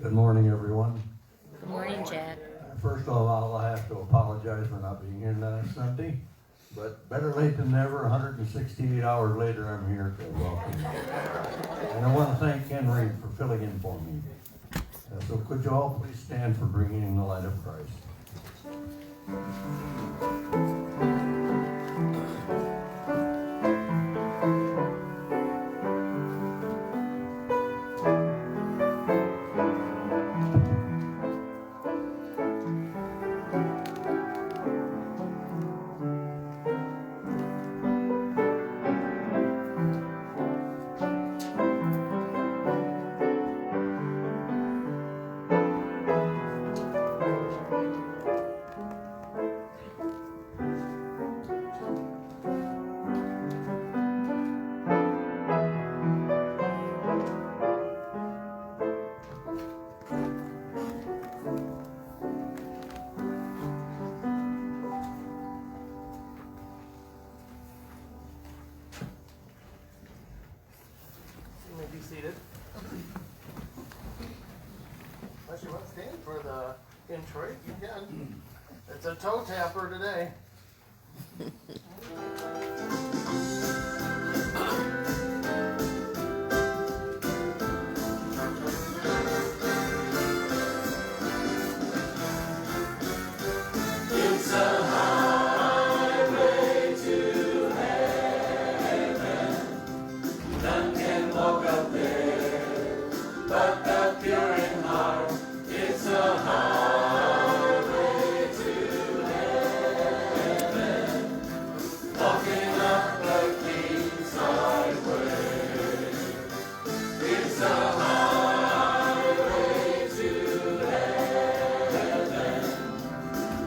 Good morning, everyone. Good morning, Jack. First of all, I have to apologize for not being here last Sunday, but better late than never. 168 hours later, I'm here to welcome you. And I want to thank Ken Reed for filling in for me. So could you all please stand for bringing in the light of Christ? Seated. Unless you want to stand for the introit, you can. It's a toe tapper today. It's a highway to heaven. None can walk up there, but the pure in heart. It's a highway to heaven, walking up the King's highway. It's a highway to heaven.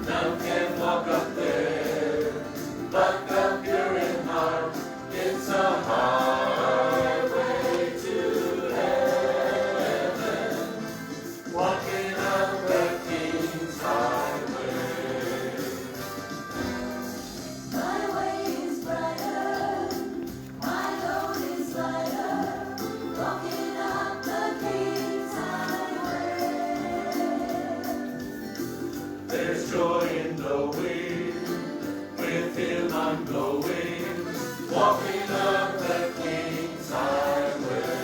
None can walk up there, but the pure in heart. It's a highway to heaven, walking up the King's highway. My way is brighter, my load is lighter, walking up the King's highway. There's joy in the wind, with Him I'm going, walking up the King's highway.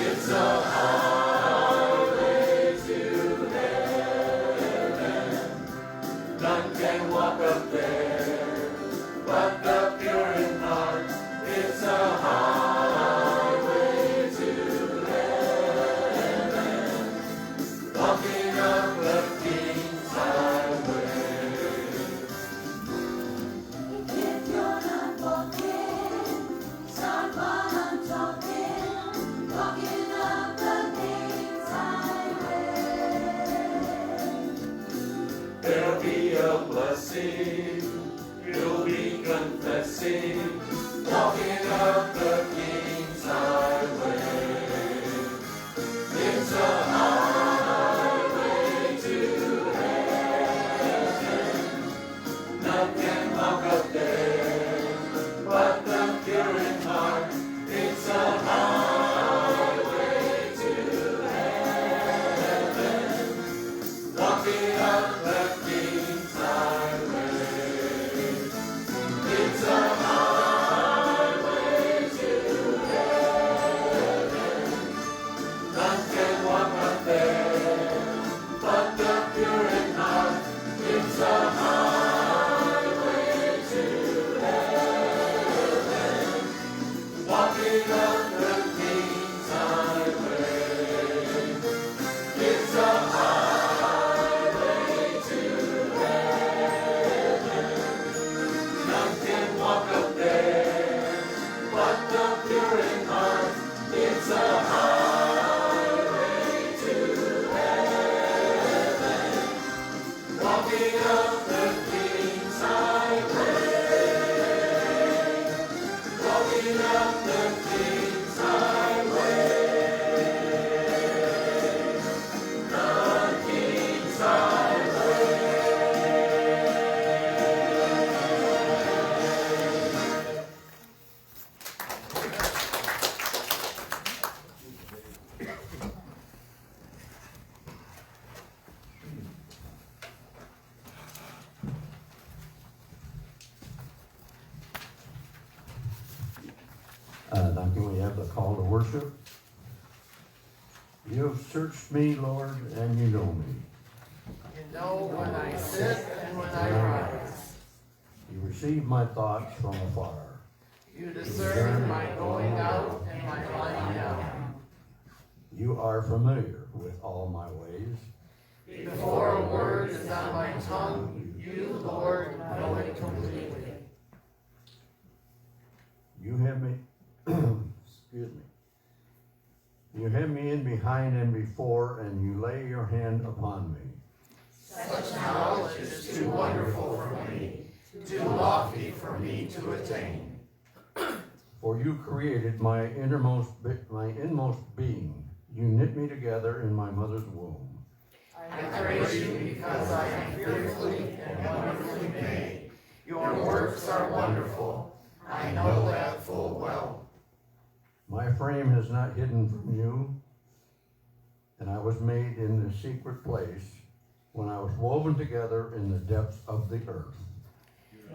It's a highway to heaven. None can walk up there, but the pure in heart. It's a highway to heaven, walking up the King's highway. If you're not walking, start while I'm talking, walking up the King's highway. There'll be a blessing, you'll be confessing, walking up the King's highway. It's a highway to heaven. None can walk up there, but the pure in heart. It's a highway to heaven, walking up the King's highway. It's a highway to heaven. None can walk up there, but the pure in heart. It's a highway to heaven, walking up the King's highway. It's a highway to heaven. None can walk up there, but the pure in heart. It's a highway to heaven, walking up the King's highway, walking up the King's highway, the King's highway. can we have the call to worship? You have searched me, Lord, and you know me. You know when I sit and when I rise. You receive my thoughts from afar. You discern my going out and my lying down. You are familiar with all my ways. Before a word is on my tongue, you, Lord, know it completely. You have me, excuse me. You have me in behind and before, and you lay your hand upon me. Such knowledge is too wonderful for me, too lofty for me to attain. For you created my inmost being. You knit me together in my mother's womb. I praise you because I am fearfully and wonderfully made. Your works are wonderful. I know that full well. My frame is not hidden from you, and I was made in the secret place when I was woven together in the depths of the earth.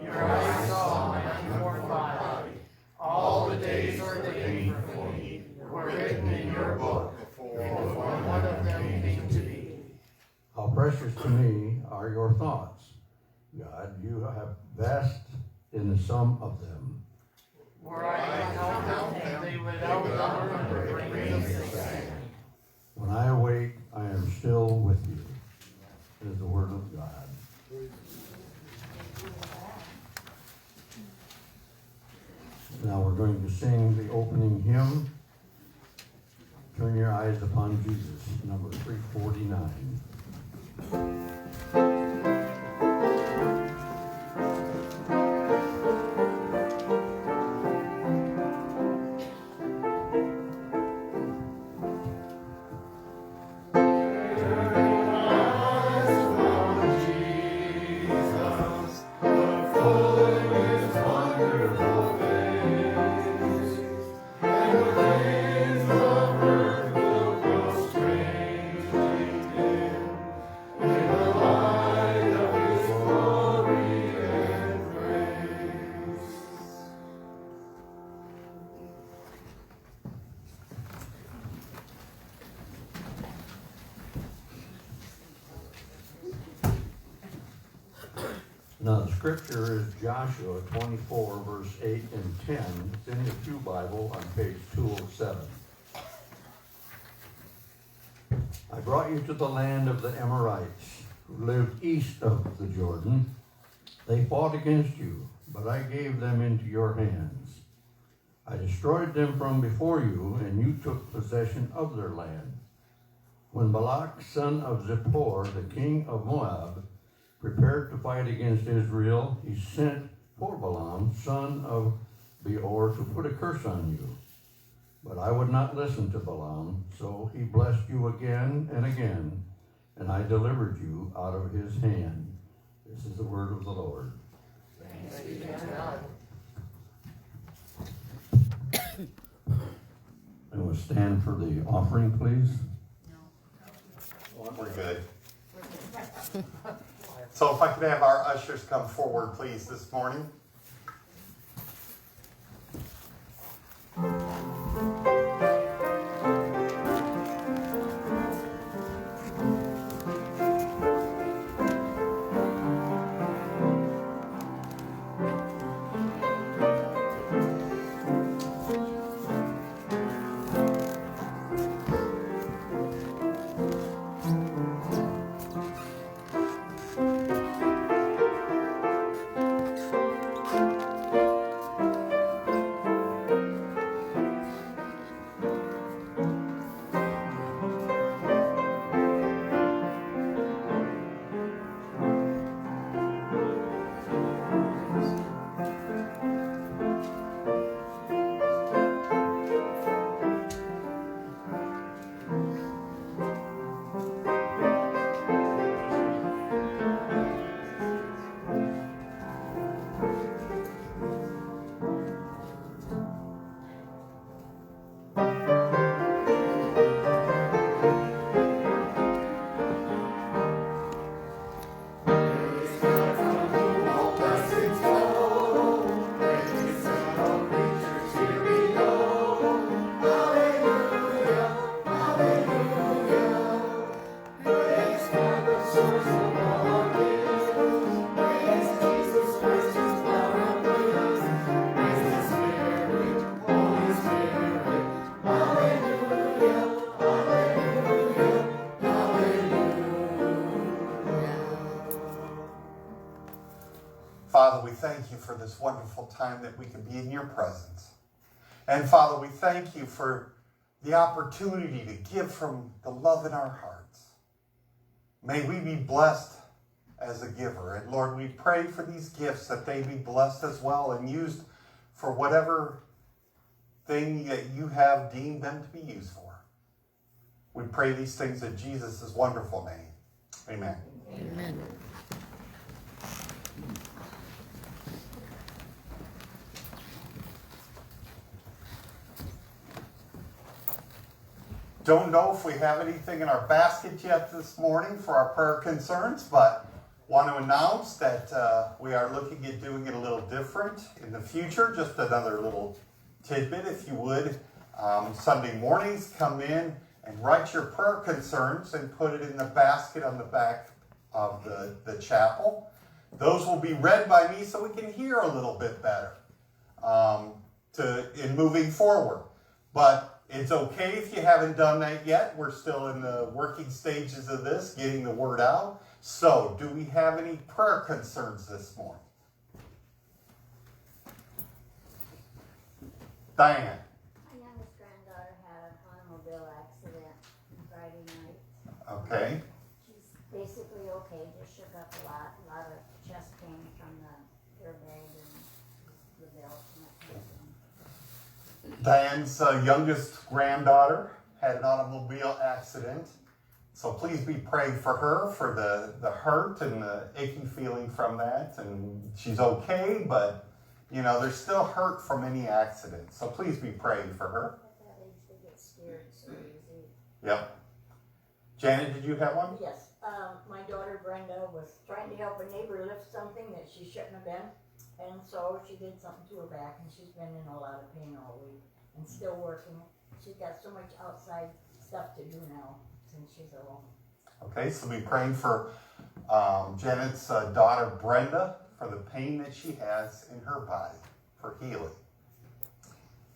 Your eyes saw my unformed body. All the days ordained for me were written in your book, before one of them came to be. How precious to me are your thoughts, God. You have vast in the sum of them. Were I to count them, they would outnumber the grains of sand. When I awake, I am still with you. It is the word of God. Now we're going to sing the opening hymn. Turn your eyes upon Jesus, number 349. Now the scripture is Joshua 24, verse 8 and 10. It's in the Pew Bible on page 207. I brought you to the land of the Amorites, who lived east of the Jordan. They fought against you, but I gave them into your hands. I destroyed them from before you, and you took possession of their land. When Balak, son of Zippor, the king of Moab, prepared to fight against Israel, he sent for Balaam, son of Beor, to put a curse on you. But I would not listen to Balaam, so he blessed you again and again, and I delivered you out of his hand. This is the word of the Lord. Thanks be to God. And we'll stand for the offering, please. We're good. So if I could have our ushers come forward, please, this morning. this wonderful time that we can be in your presence. And Father, we thank you for the opportunity to give from the love in our hearts. May we be blessed as a giver. And Lord, we pray for these gifts that they be blessed as well and used for whatever thing that you have deemed them to be used for. We pray these things in Jesus' wonderful name. Amen. Amen. Don't know if we have anything in our basket yet this morning for our prayer concerns, but want to announce that we are looking at doing it a little different in the future. Just another little tidbit, if you would. Sunday mornings, come in and write your prayer concerns and put it in the basket on the back of the chapel. Those will be read by me so we can hear a little bit better in moving forward. But it's okay if you haven't done that yet. We're still in the working stages of this, getting the word out. So, do we have any prayer concerns this morning? Diane. My youngest granddaughter had an automobile accident Friday night. Okay. She's basically okay, just shook up a lot of chest pain from the airbag and the belt and that kind of thing. Diane's youngest granddaughter had an automobile accident. So please be praying for her, for the hurt and the achy feeling from that. And she's okay, but, you know, there's still hurt from any accident. So please be praying for her. At that age, they get scared so easy. Yep. Janet, did you have one? Yes, my daughter Brenda was trying to help a neighbor lift something that she shouldn't have been, and so she did something to her back, and she's been in a lot of pain all week, and still working. She's got so much outside stuff to do now, since she's alone. Okay, so be praying for Janet's daughter Brenda for the pain that she has in her body, for healing.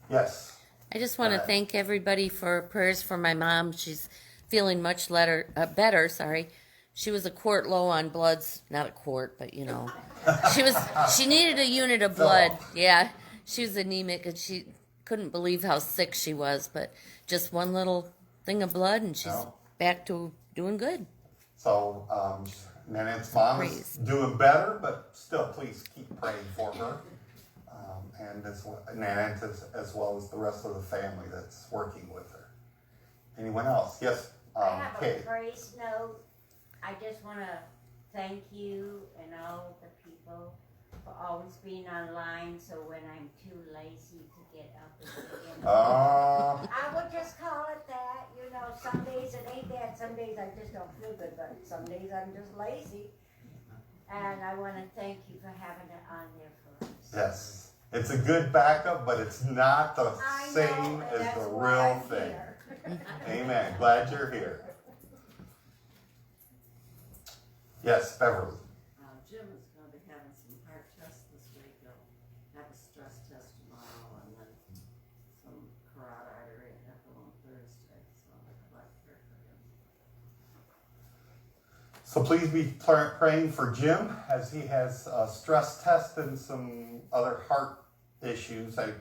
Yes. I just want to thank everybody for prayers for my mom. She's feeling much better. Sorry, she was a quart low on bloods, not a quart, but you know, she needed a unit of blood. Yeah, she was anemic and she couldn't believe how sick she was. But just one little thing of blood, and she's back to doing good. So Nanette's mom is doing better, but still, please keep praying for her, and Nanette as well as the rest of the family that's working with her. Anyone else? Yes. I have Kay. a praise note. I just want to thank you and all the people for always being online, so when I'm too lazy to get up and I would just call it that. You know, some days it ain't that. Some days I just don't feel good, but some days I'm just lazy. And I want to thank you for having it on there for us. Yes. It's a good backup, but it's not the I know, same and as that's the why real I'm thing. here. Amen. Glad you're here. Yes, Beverly. Jim is going to be having some heart tests this week. He'll have a stress test tomorrow and then some carotid artery echo on Thursday. So I'm glad to hear for him. So please be praying for Jim as he has a stress test and some other heart issues. I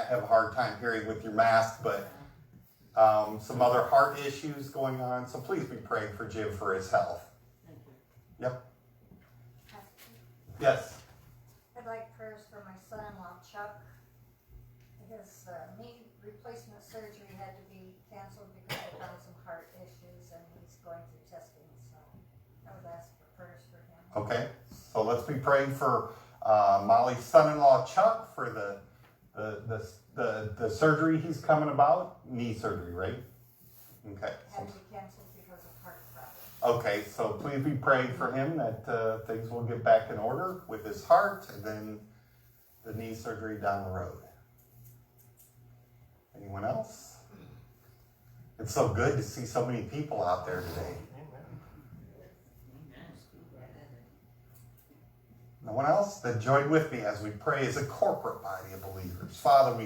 have a hard time hearing with your mask, but some other heart issues going on. So please be praying for Jim for his health. Thank you. Yep. Yes. I'd like prayers for my son-in-law Chuck. His knee replacement surgery had to be canceled because they found some heart issues, and he's going through testing. So I would ask for prayers for him. Okay. So let's be praying for Molly's son-in-law Chuck for the surgery he's coming about. Knee surgery, right? Okay. Had to be canceled because of heart problems. Okay, so please be praying for him that things will get back in order with his heart and then the knee surgery down the road. Anyone else? It's so good to see so many people out there today. No one else? Then join with me as we pray as a corporate body of believers. Father,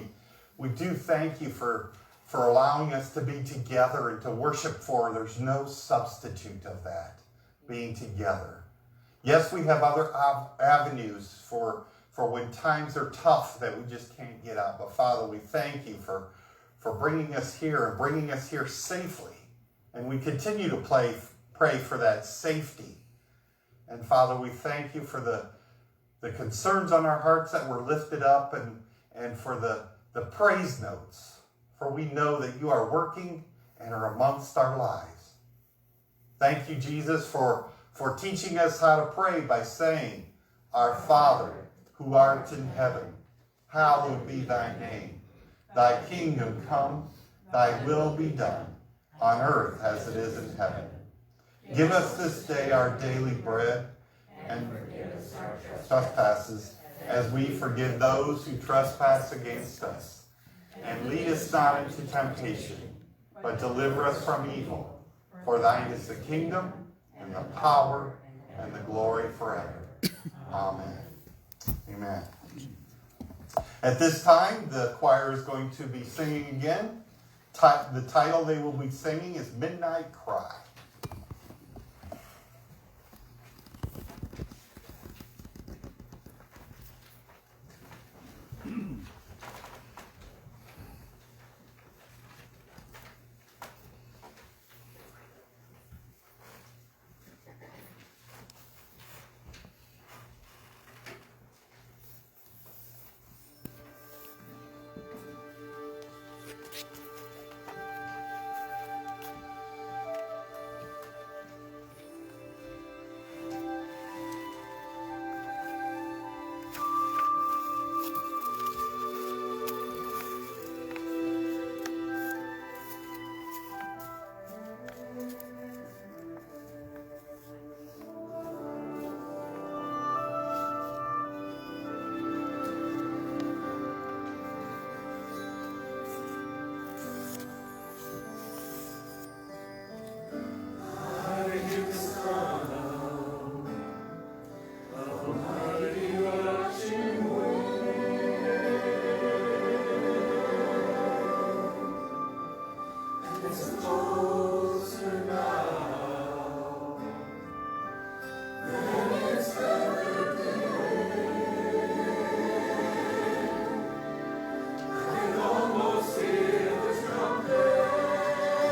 we do thank you for allowing us to be together and to worship for. There's no substitute of that, being together. Yes, we have other avenues for for when times are tough that we just can't get out. But Father, we thank you for bringing us here and bringing us here safely. And we continue to pray for that safety. And Father, we thank you for the concerns on our hearts that were lifted up and for the praise notes. For we know that you are working and are amongst our lives. Thank you, Jesus, for teaching us how to pray by saying, Our Father, who art in heaven, hallowed be thy name. Thy kingdom come, thy will be done, on earth as it is in heaven. Give us this day our daily bread, and forgive us our trespasses, as we forgive those who trespass against us. And lead us not into temptation, but deliver us from evil. For thine is the kingdom, and the power, and the glory forever. Amen. Amen. At this time, the choir is going to be singing again. The title they will be singing is Midnight Cry.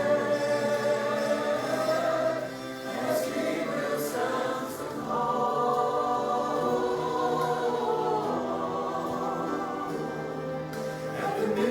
Cry.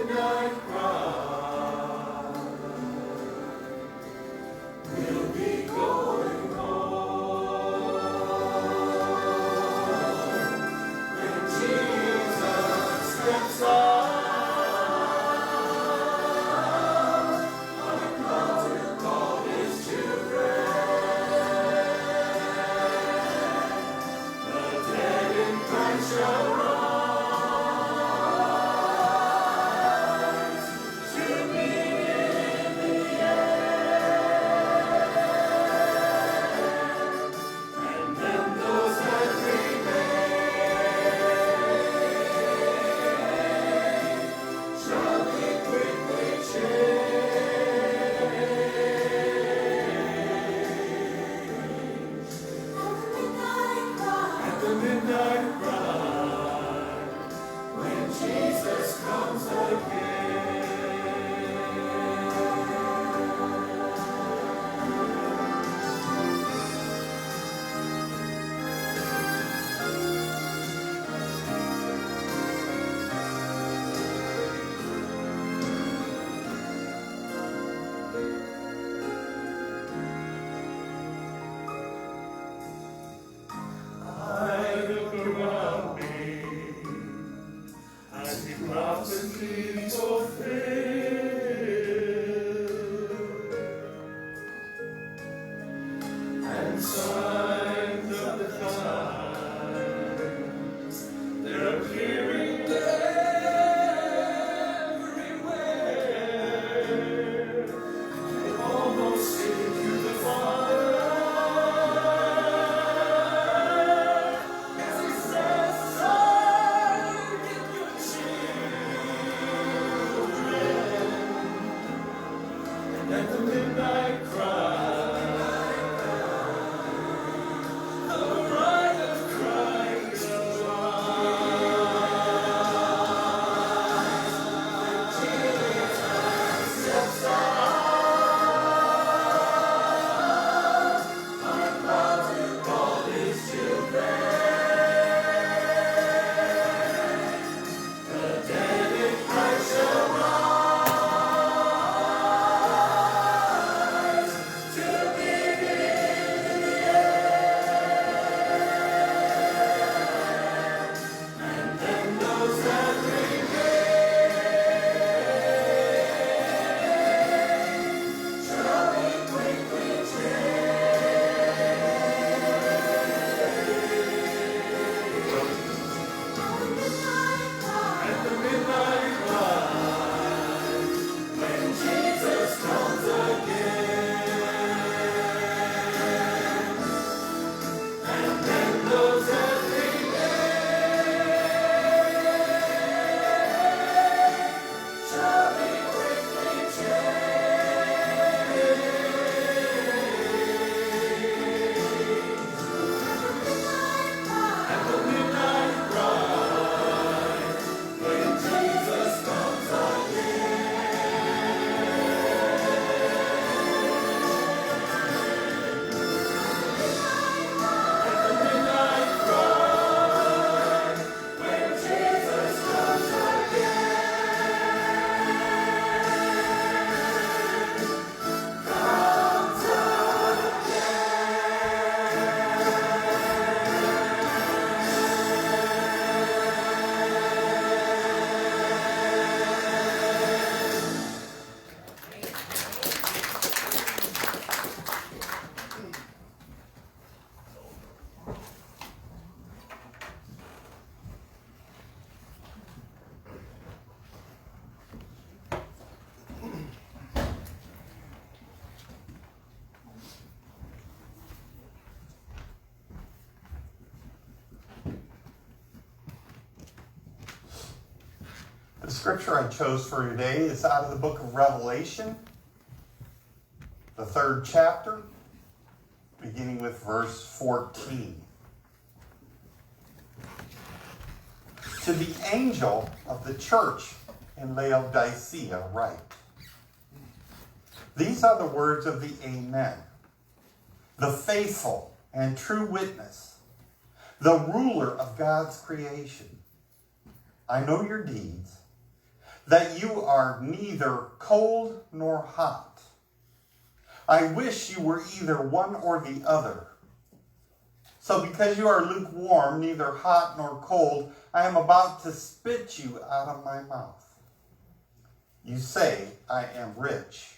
scripture I chose for today is out of the book of Revelation, the 3rd chapter, beginning with verse 14. To the angel of the church in Laodicea write, these are the words of the Amen, the faithful and true witness, the ruler of God's creation. I know your deeds, that you are neither cold nor hot. I wish you were either one or the other. So because you are lukewarm, neither hot nor cold, I am about to spit you out of my mouth. You say, I am rich.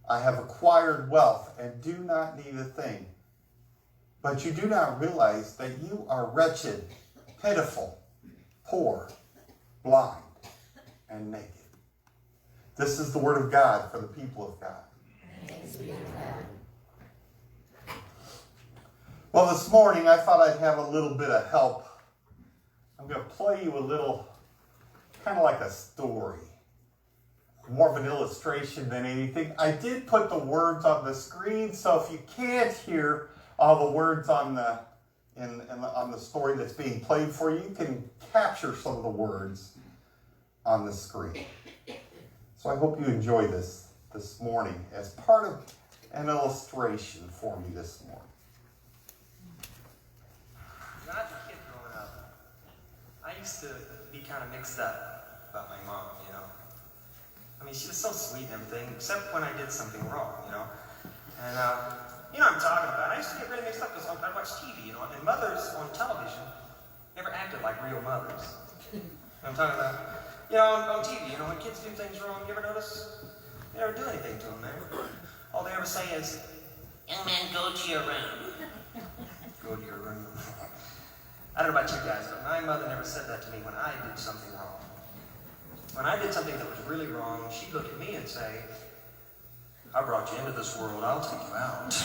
I have acquired wealth and do not need a thing. But you do not realize that you are wretched, pitiful, poor, blind, and naked. This is the word of God for the people of God. Thanks be to God. Well, this morning I thought I'd have a little bit of help. I'm going to play you a little, kind of like a story. More of an illustration than anything. I did put the words on the screen, so if you can't hear all the words on the on the story that's being played for you, you can capture some of the words on the screen. So I hope you enjoy this morning as part of an illustration for me this morning. When I was a kid growing up, I used to be kind of mixed up about my mom, you know. I mean, she was so sweet and everything, except when I did something wrong, you know. And, you know what I'm talking about. I used to get really mixed up because I'd watch TV, you know, and mothers on television never acted like real mothers. You know what I'm talking about? You know, on TV, you know, when kids do things wrong, you ever notice? They never do anything to them, man. All they ever say is, young man, go to your room. Go to your room. I don't know about you guys, but my mother never said that to me when I did something wrong. When I did something that was really wrong, she'd look at me and say, I brought you into this world, I'll take you out.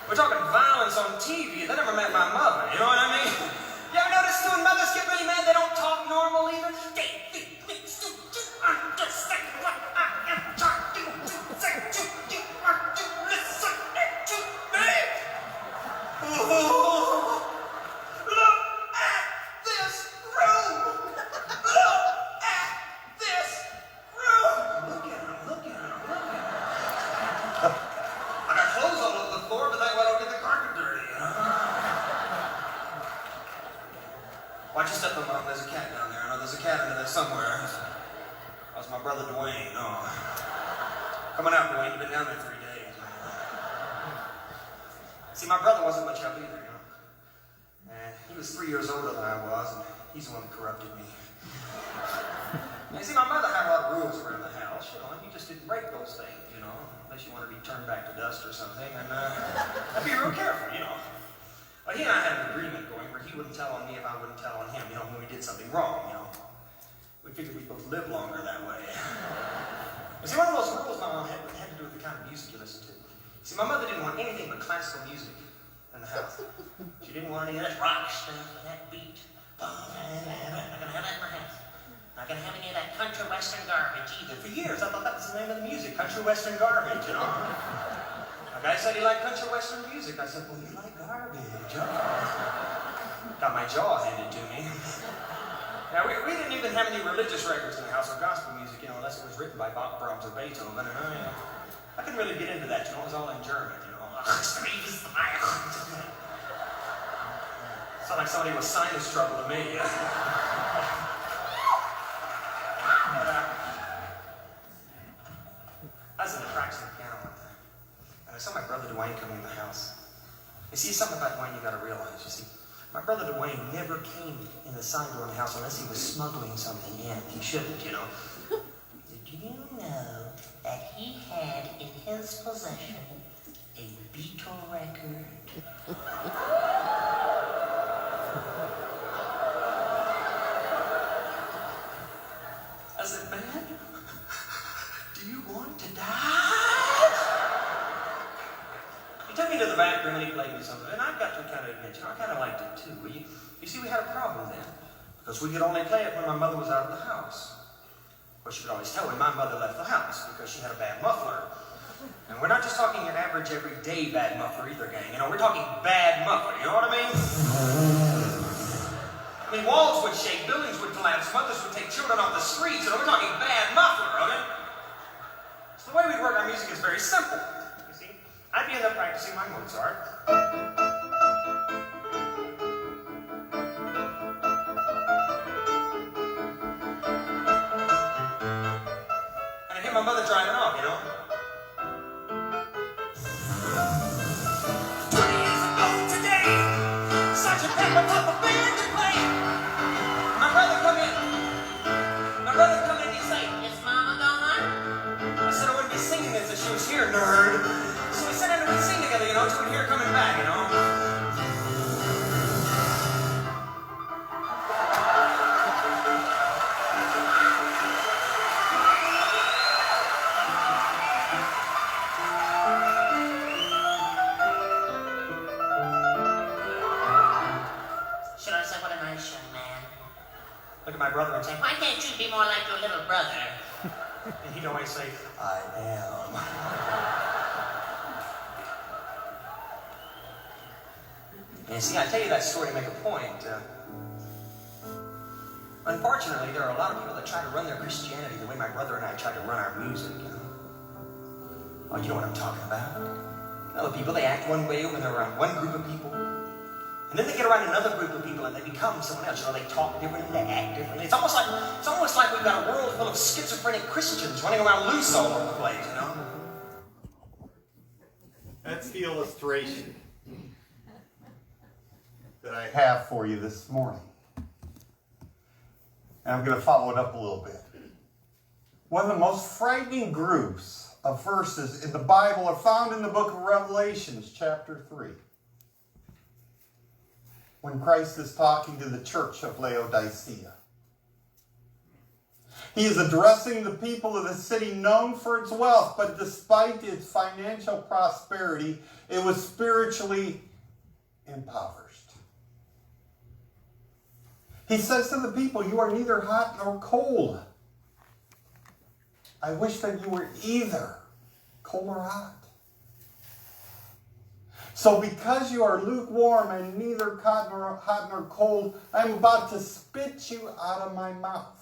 We're talking violence on TV. They never met my mother, you know what I mean? You ever notice when mothers get really mad, they don't talk normal even? They understand what I am trying to say to you. Are you listening to me? Oh, look at this room. Look at this room. Look at him, look at him, look at him. I got clothes all over the floor, but that's why I don't get the carpet dirty, you know? Watch your step on Mom. There's a cat down there. I know there's a cat under there somewhere. That was my brother Dwayne. Oh. Come on out, Dwayne. You've been down there 3 days. See, my brother wasn't much help either, you know. And he was 3 years older than I was, and he's the one that corrupted me. And see, my mother had a lot of rules around the house, you know, and you just didn't break those things, you know, unless you want to be turned back to dust or something. And I'd be real careful, you know. Well, he and I had an agreement going where he wouldn't tell on me if I wouldn't tell on him, you know, when we did something wrong, you know. We figured we'd both live longer that way. But see, one of those rules my mom had to do with the kind of music you listen to. See, my mother didn't want anything but classical music in the house. She didn't want any of that rock stuff, that beat. I'm not going to have that in my house. Not going to have any of that country western garbage either. For years, I thought that was the name of the music, country western garbage, you know. A guy said he liked country western music. I said, well, you like garbage. Oh. Got my jaw handed to me. Now, we didn't even have any religious records in the house or gospel music, you know, unless it was written by Bach, Brahms, or Beethoven. And I couldn't really get into that, you know, it was all in German, you know. Sounded like somebody with sinus trouble to me. I was in the practice of the piano one time, and I saw my brother Dwayne coming in the house. You see, something about Dwayne you gotta realize, you see. My brother Dwayne never came in the side door of the house unless he was smuggling something in. He shouldn't, you know. Did you know that he had in his possession a Beatle record? I said, man, do you want to die? He took me me to the back room and he played me something. And I got to kind of admit, I kind of liked it too. You see, we had a problem then. Because we could only play it when my mother was out of the house. Of course, you could always tell when my mother left the house because she had a bad muffler. And we're not just talking an average everyday bad muffler either, gang. We're talking bad muffler, you know what I mean? Walls would shake, buildings would collapse, mothers would take children off the streets, we're talking bad muffler, okay? So the way we work our music is very simple, you see. I'd be in there practicing my Mozart. My mother driving off, 20 years ago today, Sergeant Pepper put the band to play. My brother come in. And he say, "Is Mama gone?" I said I wouldn't be singing this if she was here, nerd. So we sat down and we'd sing together, till we'd hear her coming back, Look at my brother and say, "Why can't you be more like your little brother?" And he'd always say, "I am." And see, I tell you that story to make a point. Unfortunately, there are a lot of people that try to run their Christianity the way my brother and I try to run our music, Oh, you know what I'm talking about? The people, they act one way when they're around one group of people. And then they get around another group of people and they become someone else. They talk differently, they act differently. It's almost like we've got a world full of schizophrenic Christians running around loose all over the place, That's the illustration that I have for you this morning. And I'm going to follow it up a little bit. One of the most frightening groups of verses in the Bible are found in the book of Revelations, chapter 3. When Christ is talking to the church of Laodicea. He is addressing the people of the city known for its wealth, but despite its financial prosperity, it was spiritually impoverished. He says to the people, "You are neither hot nor cold. I wish that you were either cold or hot. So because you are lukewarm and neither hot nor cold, I am about to spit you out of my mouth.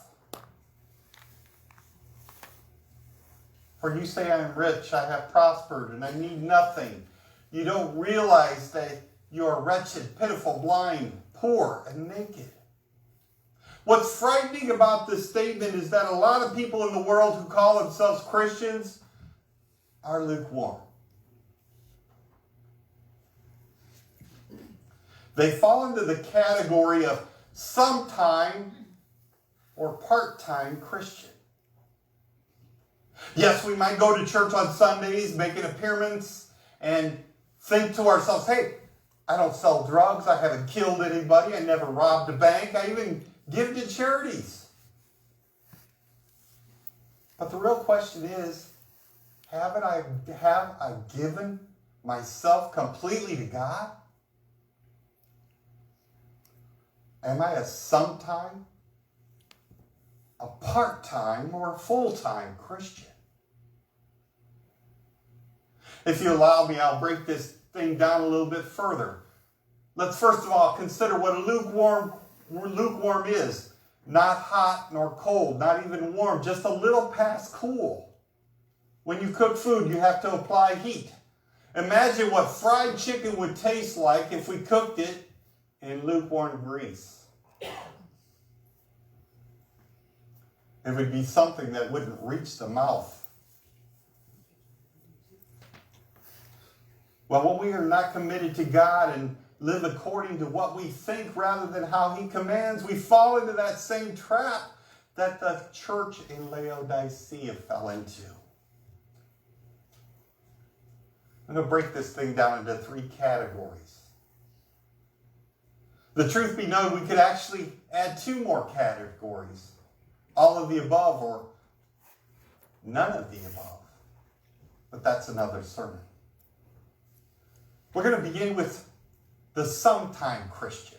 For you say I am rich, I have prospered, and I need nothing. You don't realize that you are wretched, pitiful, blind, poor, and naked." What's frightening about this statement is that a lot of people in the world who call themselves Christians are lukewarm. They fall into the category of sometime or part-time Christian. Yes, we might go to church on Sundays, make an appearance, and think to ourselves, "Hey, I don't sell drugs, I haven't killed anybody, I never robbed a bank, I even give to charities." But the real question is, have I given myself completely to God? Am I a sometime, a part-time, or a full-time Christian? If you allow me, I'll break this thing down a little bit further. Let's first of all consider what a lukewarm is. Not hot nor cold, not even warm, just a little past cool. When you cook food, you have to apply heat. Imagine what fried chicken would taste like if we cooked it in lukewarm grease. It would be something that wouldn't reach the mouth. Well, when we are not committed to God and live according to what we think rather than how He commands, we fall into that same trap that the church in Laodicea fell into. I'm going to break this thing down into 3 categories. The truth be known, we could actually add 2 more categories. All of the above or none of the above. But that's another sermon. We're going to begin with the sometime Christian.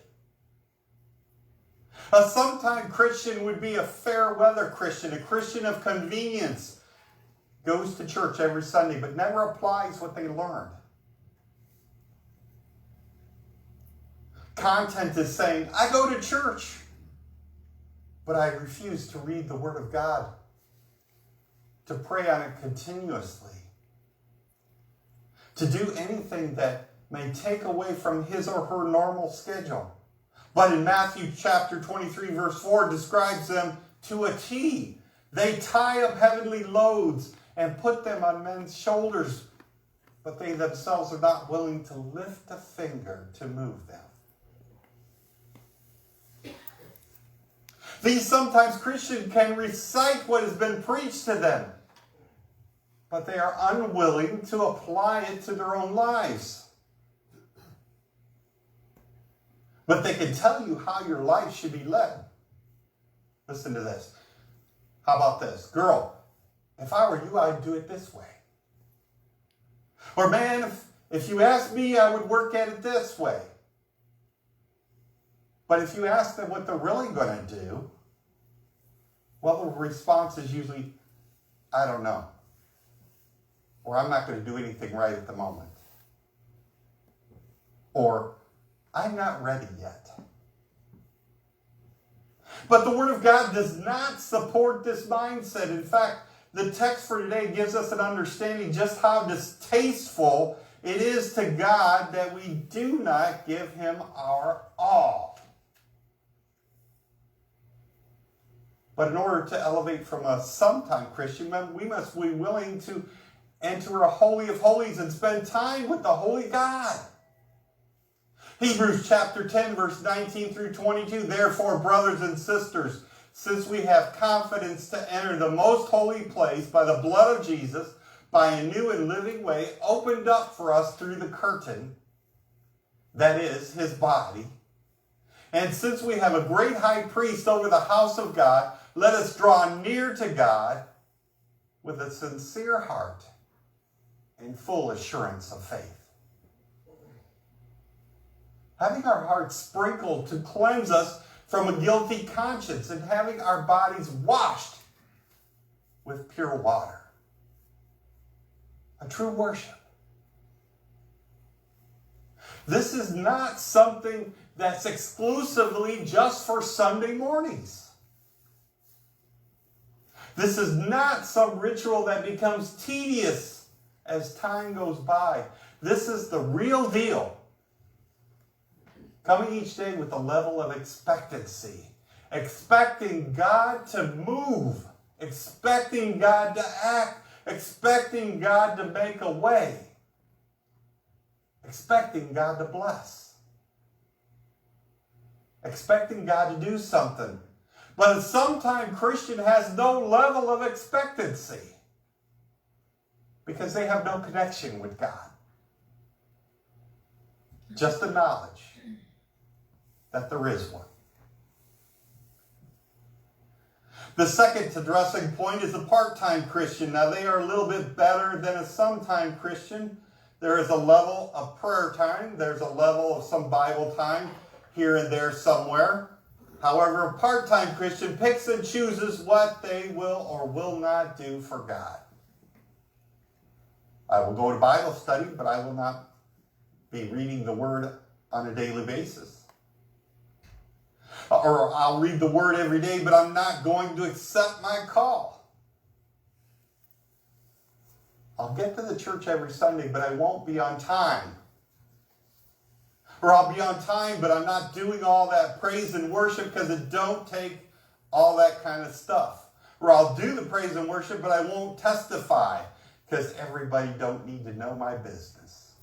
A sometime Christian would be a fair weather Christian, a Christian of convenience, goes to church every Sunday, but never applies what they learned. Content is saying, I go to church, but I refuse to read the Word of God, to pray on it continuously, to do anything that may take away from his or her normal schedule. But in Matthew chapter 23, verse 4, describes them to a T. They tie up heavenly loads and put them on men's shoulders, but they themselves are not willing to lift a finger to move them. These sometimes Christians can recite what has been preached to them, but they are unwilling to apply it to their own lives. But they can tell you how your life should be led. Listen to this. How about this? Girl, if I were you, I'd do it this way. Or man, if you asked me, I would work at it this way. But if you ask them what they're really going to do, well, the response is usually, I don't know. Or I'm not going to do anything right at the moment. Or I'm not ready yet. But the Word of God does not support this mindset. In fact, the text for today gives us an understanding just how distasteful it is to God that we do not give Him our all. But in order to elevate from a sometime Christian, we must be willing to enter a holy of holies and spend time with the holy God. Hebrews chapter 10, verse 19 through 22. Therefore, brothers and sisters, since we have confidence to enter the most holy place by the blood of Jesus, by a new and living way opened up for us through the curtain, that is, his body. And since we have a great high priest over the house of God, let us draw near to God with a sincere heart and full assurance of faith. Having our hearts sprinkled to cleanse us from a guilty conscience and having our bodies washed with pure water. A true worship. This is not something that's exclusively just for Sunday mornings. This is not some ritual that becomes tedious as time goes by. This is the real deal. Coming each day with a level of expectancy. Expecting God to move. Expecting God to act. Expecting God to make a way. Expecting God to bless. Expecting God to do something. But a sometime Christian has no level of expectancy because they have no connection with God. Just the knowledge that there is one. The second addressing point is a part-time Christian. Now they are a little bit better than a sometime Christian. There is a level of prayer time. There's a level of some Bible time here and there somewhere. However, a part-time Christian picks and chooses what they will or will not do for God. I will go to Bible study, but I will not be reading the Word on a daily basis. Or I'll read the Word every day, but I'm not going to accept my call. I'll get to the church every Sunday, but I won't be on time. Or I'll be on time, but I'm not doing all that praise and worship because it don't take all that kind of stuff. Or I'll do the praise and worship, but I won't testify because everybody don't need to know my business.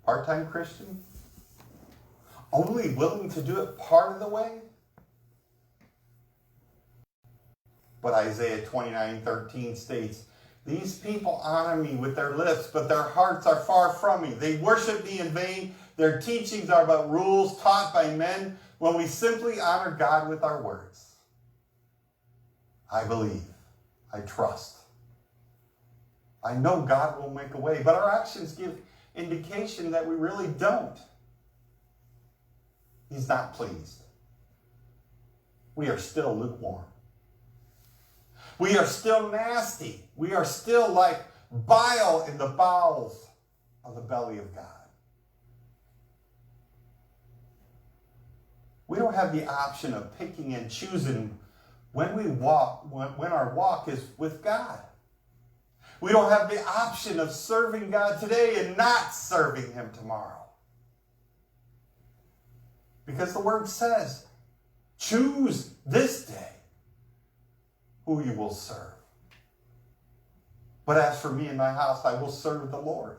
Part-time Christian? Only willing to do it part of the way? But Isaiah 29:13 states, these people honor me with their lips, but their hearts are far from me. They worship me in vain. Their teachings are but rules taught by men when we simply honor God with our words. I believe. I trust. I know God will make a way, but our actions give indication that we really don't. He's not pleased. We are still lukewarm. We are still nasty. We are still like bile in the bowels of the belly of God. We don't have the option of picking and choosing when we walk, when our walk is with God. We don't have the option of serving God today and not serving Him tomorrow. Because the Word says, choose this day who you will serve. But as for me and my house, I will serve the Lord.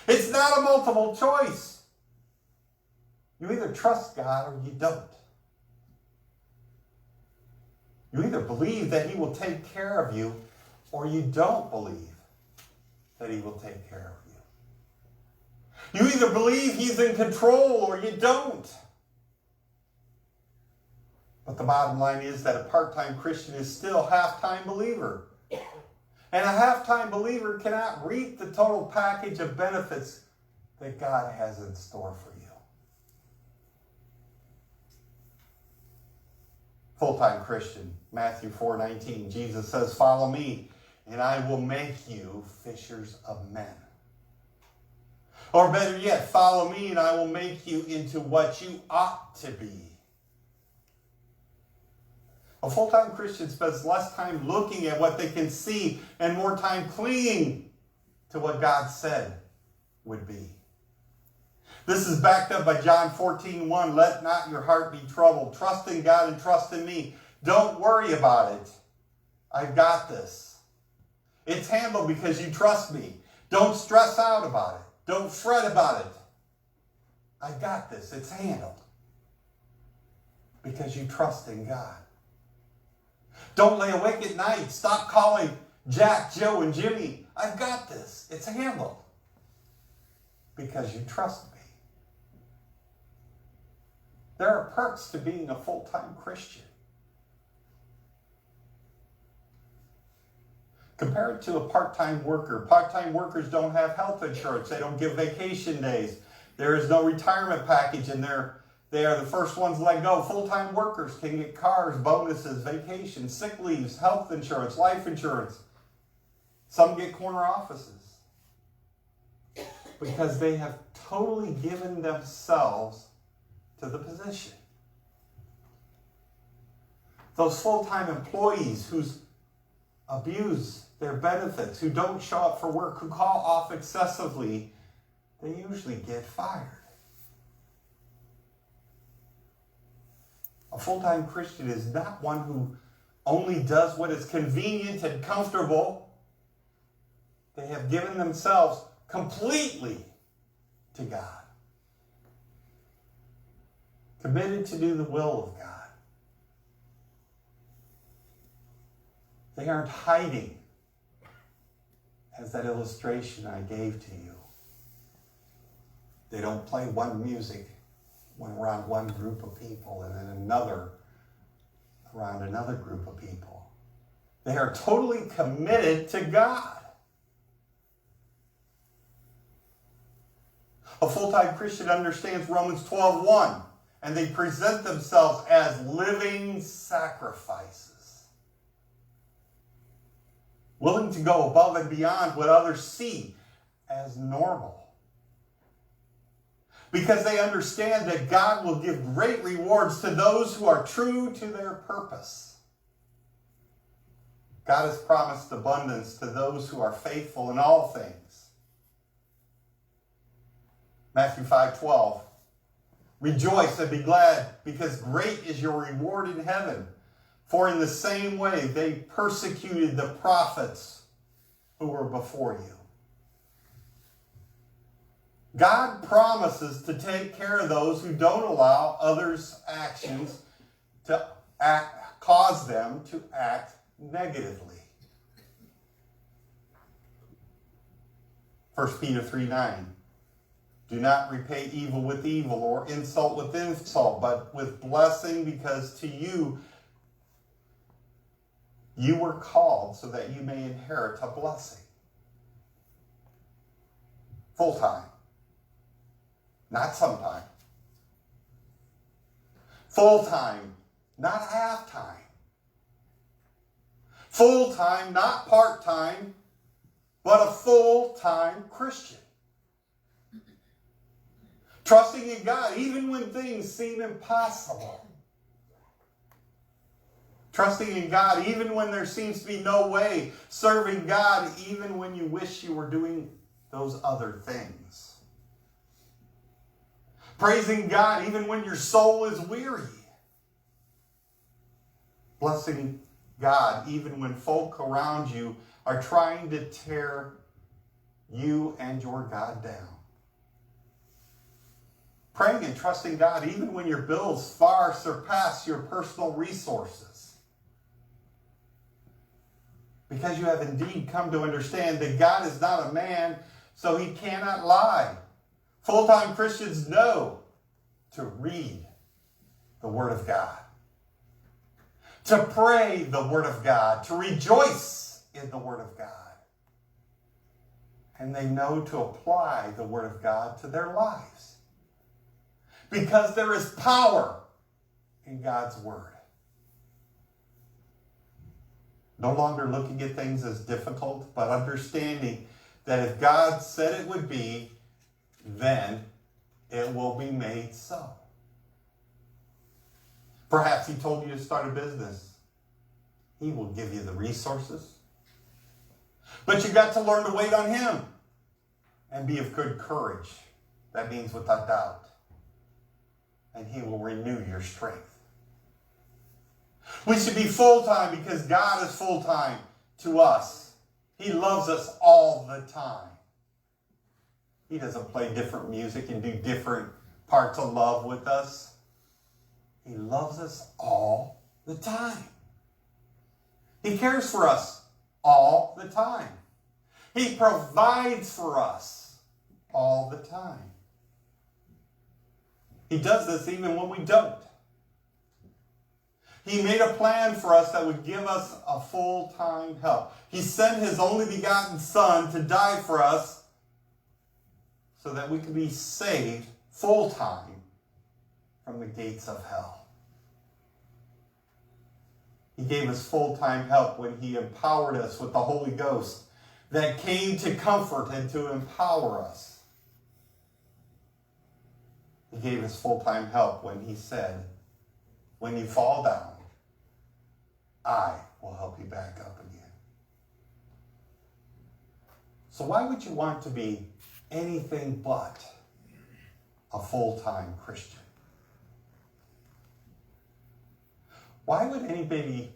It's not a multiple choice. You either trust God or you don't. You either believe that He will take care of you or you don't believe that He will take care of you. You either believe He's in control or you don't. But the bottom line is that a part-time Christian is still a half-time believer. And a half-time believer cannot reap the total package of benefits that God has in store for you. Full-time Christian, Matthew 4:19, Jesus says, follow me, and I will make you fishers of men. Or better yet, follow me, and I will make you into what you ought to be. A full-time Christian spends less time looking at what they can see and more time clinging to what God said would be. This is backed up by John 14:1. Let not your heart be troubled. Trust in God and trust in me. Don't worry about it. I've got this. It's handled because you trust me. Don't stress out about it. Don't fret about it. I've got this. It's handled because you trust in God. Don't lay awake at night. Stop calling Jack, Joe, and Jimmy. I've got this. It's handled because you trust me. There are perks to being a full-time Christian. Compare it to a part-time worker. Part-time workers don't have health insurance. They don't get vacation days. There is no retirement package, and they are the first ones let go. Full-time workers can get cars, bonuses, vacations, sick leaves, health insurance, life insurance. Some get corner offices because they have totally given themselves to the position. Those full-time employees who abuse their benefits, who don't show up for work, who call off excessively, they usually get fired. A full-time Christian is not one who only does what is convenient and comfortable. They have given themselves completely to God. Committed to do the will of God. They aren't hiding, as that illustration I gave to you. They don't play one music when around one group of people and then another around another group of people. They are totally committed to God. A full-time Christian understands Romans 12:1, and they present themselves as living sacrifices, willing to go above and beyond what others see as normal. Because they understand that God will give great rewards to those who are true to their purpose. God has promised abundance to those who are faithful in all things. Matthew 5:12. Rejoice and be glad, because great is your reward in heaven. For in the same way they persecuted the prophets who were before you. God promises to take care of those who don't allow others' actions to cause them to act negatively. 1 Peter 3:9. Do not repay evil with evil or insult with insult, but with blessing, because to you were called so that you may inherit a blessing. Full time. Not sometime. Full time, not half time. Full time, not part time, but a full time Christian. Trusting in God even when things seem impossible. Trusting in God even when there seems to be no way. Serving God even when you wish you were doing those other things. Praising God even when your soul is weary. Blessing God even when folk around you are trying to tear you and your God down. Praying and trusting God even when your bills far surpass your personal resources. Because you have indeed come to understand that God is not a man, so he cannot lie. Full-time Christians know to read the Word of God, to pray the Word of God, to rejoice in the Word of God. And they know to apply the Word of God to their lives. Because there is power in God's Word. No longer looking at things as difficult, but understanding that if God said it would be, then it will be made so. Perhaps he told you to start a business. He will give you the resources. But you've got to learn to wait on him and be of good courage. That means without doubt. And he will renew your strength. We should be full-time because God is full-time to us. He loves us all the time. He doesn't play different music and do different parts of love with us. He loves us all the time. He cares for us all the time. He provides for us all the time. He does this even when we don't. He made a plan for us that would give us a full-time help. He sent his only begotten Son to die for us so that we could be saved full-time from the gates of hell. He gave us full-time help when he empowered us with the Holy Ghost that came to comfort and to empower us. He gave us full-time help when he said, when you fall down, I will help you back up again. So why would you want to be anything but a full-time Christian? Why would anybody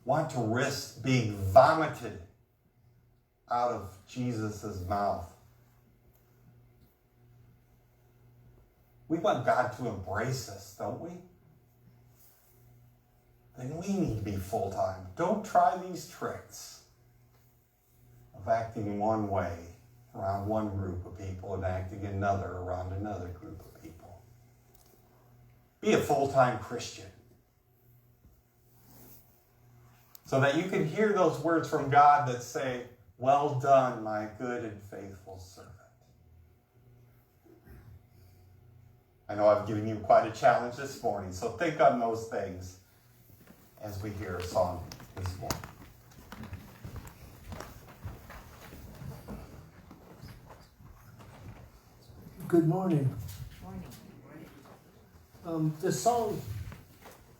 want to risk being vomited out of Jesus' mouth? We want God to embrace us, don't we? Then we need to be full-time. Don't try these tricks of acting one way around one group of people and acting another around another group of people. Be a full-time Christian so that you can hear those words from God that say, well done, my good and faithful servant. I know I've given you quite a challenge this morning, so think on those things as we hear a song this morning. Good morning. This song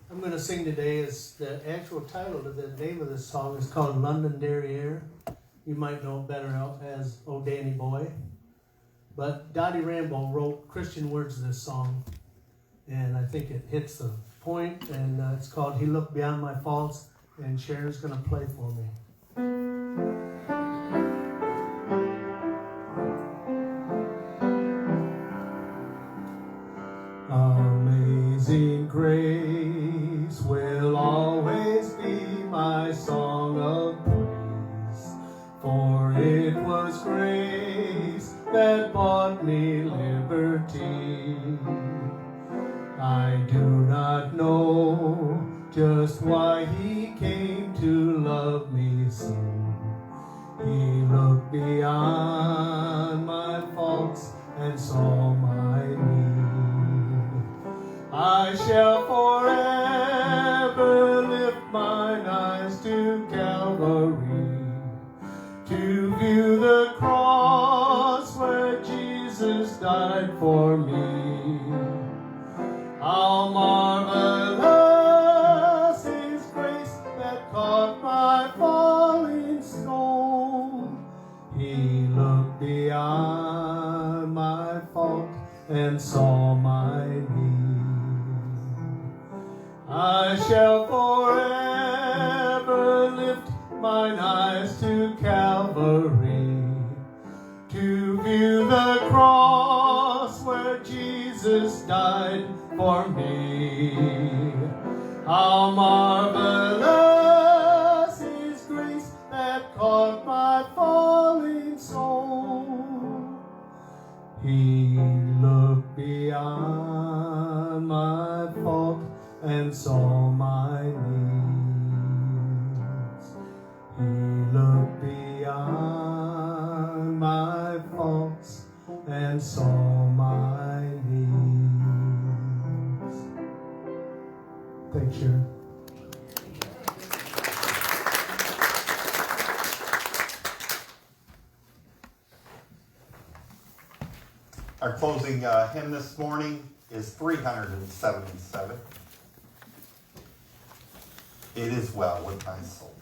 I'm going to sing today is the actual title of the name of this song is called London Derriere. You might know it better as Oh Danny Boy. But Dottie Rambo wrote Christian words to this song, and I think it hits the point, and it's called He Looked Beyond My Faults, and Sharon's going to play for me. Amazing grace will always be my song of praise, for it was grace that bought me liberty. I do not know just why he came to love me so. He looked beyond my faults Calvary to view the cross where Jesus died for me. How marvelous His grace that caught my falling stone. He looked beyond my fault and saw my need. I shall forever lift mine eyes to Calvary to view the cross where Jesus died for me. How marvelous His grace that caught my falling soul. He looked beyond my fault and saw my needs. He looked beyond my faults and saw my needs. Thanks, Sharon. Our closing hymn this morning is 377. It is well with my soul.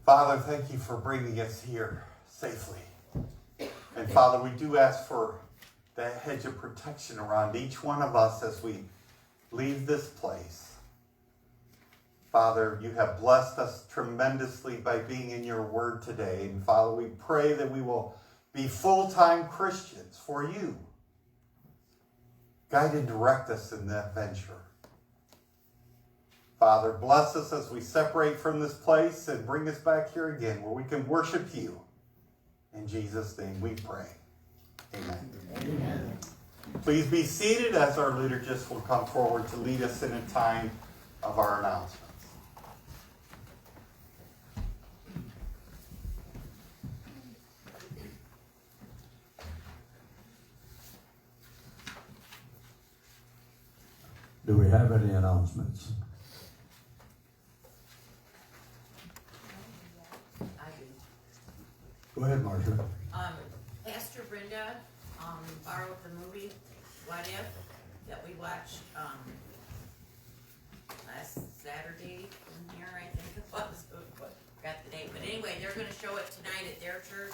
Father, thank you for bringing us here safely. And Father, we do ask for that hedge of protection around each one of us as we leave this place. Father, you have blessed us tremendously by being in your word today. And Father, we pray that we will be full-time Christians for you. Guide and direct us in that venture. Father, bless us as we separate from this place and bring us back here again where we can worship you. In Jesus' name we pray. Amen. Amen. Please be seated as our liturgist will come forward to lead us in a time of our announcements. Do we have any announcements? I do. Go ahead, Marcia. Pastor Brenda borrowed the movie What If that we watched last Saturday from here, I think it was. Got the date, but anyway, they're going to show it tonight at their church,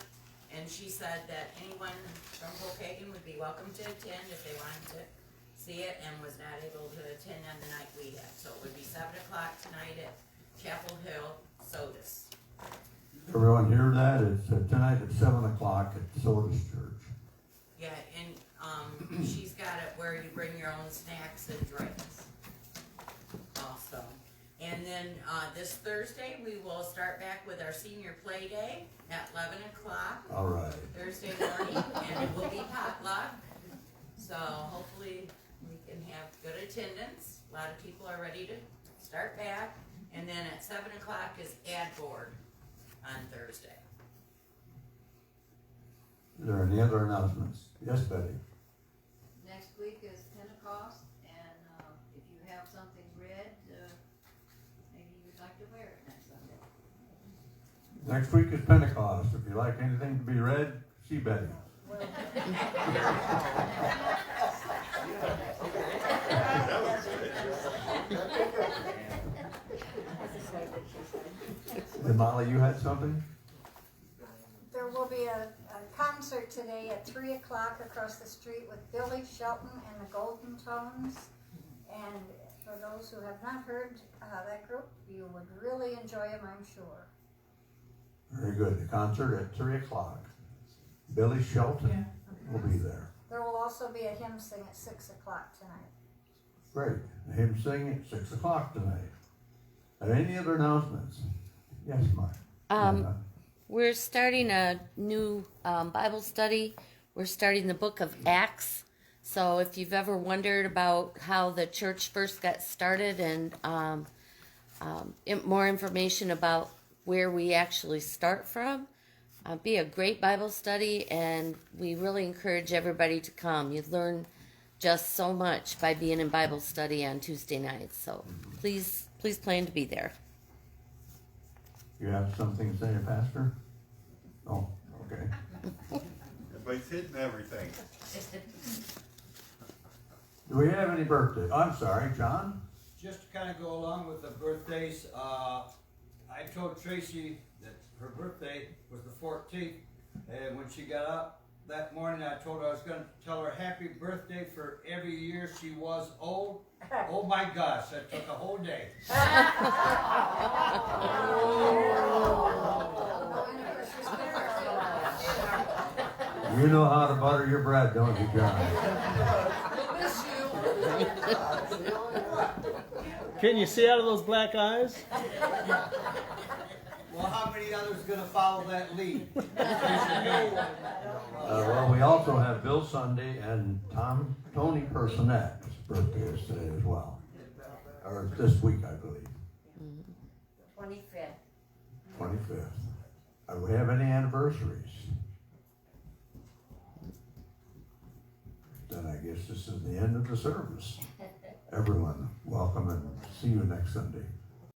and she said that anyone from Pokagon would be welcome to attend if they wanted to see it, and was not able to attend on the night we had. So it would be 7 o'clock tonight at Chapel Hill, Sodus. Everyone hear that? It's tonight at 7 o'clock at Soda's Church. Yeah, and she's got it where you bring your own snacks and drinks. Also. And then this Thursday, we will start back with our senior play day at 11 o'clock. All right. Thursday morning, and it will be potluck. So hopefully we can have good attendance. A lot of people are ready to start back. And then at 7 o'clock is ad board on Thursday. Is there any other announcements? Yes, Betty. Next week is Pentecost, and if you have something red, maybe you'd like to wear it next Sunday. Next week is Pentecost. If you like anything to be read, see Betty. And Molly, you had something? There will be a concert today at 3 o'clock across the street with Billy Shelton and the Golden Tones. And for those who have not heard that group, you would really enjoy them, I'm sure. Very good. The concert at 3 o'clock. Billy Shelton will be there. There will also be a hymn sing at 6 o'clock tonight. Great. The hymn sing at 6 o'clock tonight. Are there any other announcements? Yes, Mike. We're starting a new Bible study. We're starting the book of Acts. So if you've ever wondered about how the church first got started and more information about where we actually start from, be a great Bible study, and we really encourage everybody to come. You learn just so much by being in Bible study on Tuesday nights. So please plan to be there. You have something to say, Pastor? Oh, okay. Everybody's hitting everything. Do we have any birthday? I'm sorry, John? Just to kind of go along with the birthdays, I told Tracy that her birthday was the 14th, and when she got up that morning, I told her I was going to tell her happy birthday for every year she was old. Oh my gosh, that took a whole day. You know how to butter your bread, don't you, John? Can you see out of those black eyes? Well, how many others going to follow that lead? Well, we also have Bill Sunday and Tony Personet's birthday is today as well. Or this week, I believe. 25th. 25th. Do we have any anniversaries? Then I guess this is the end of the service. Everyone, welcome and see you next Sunday.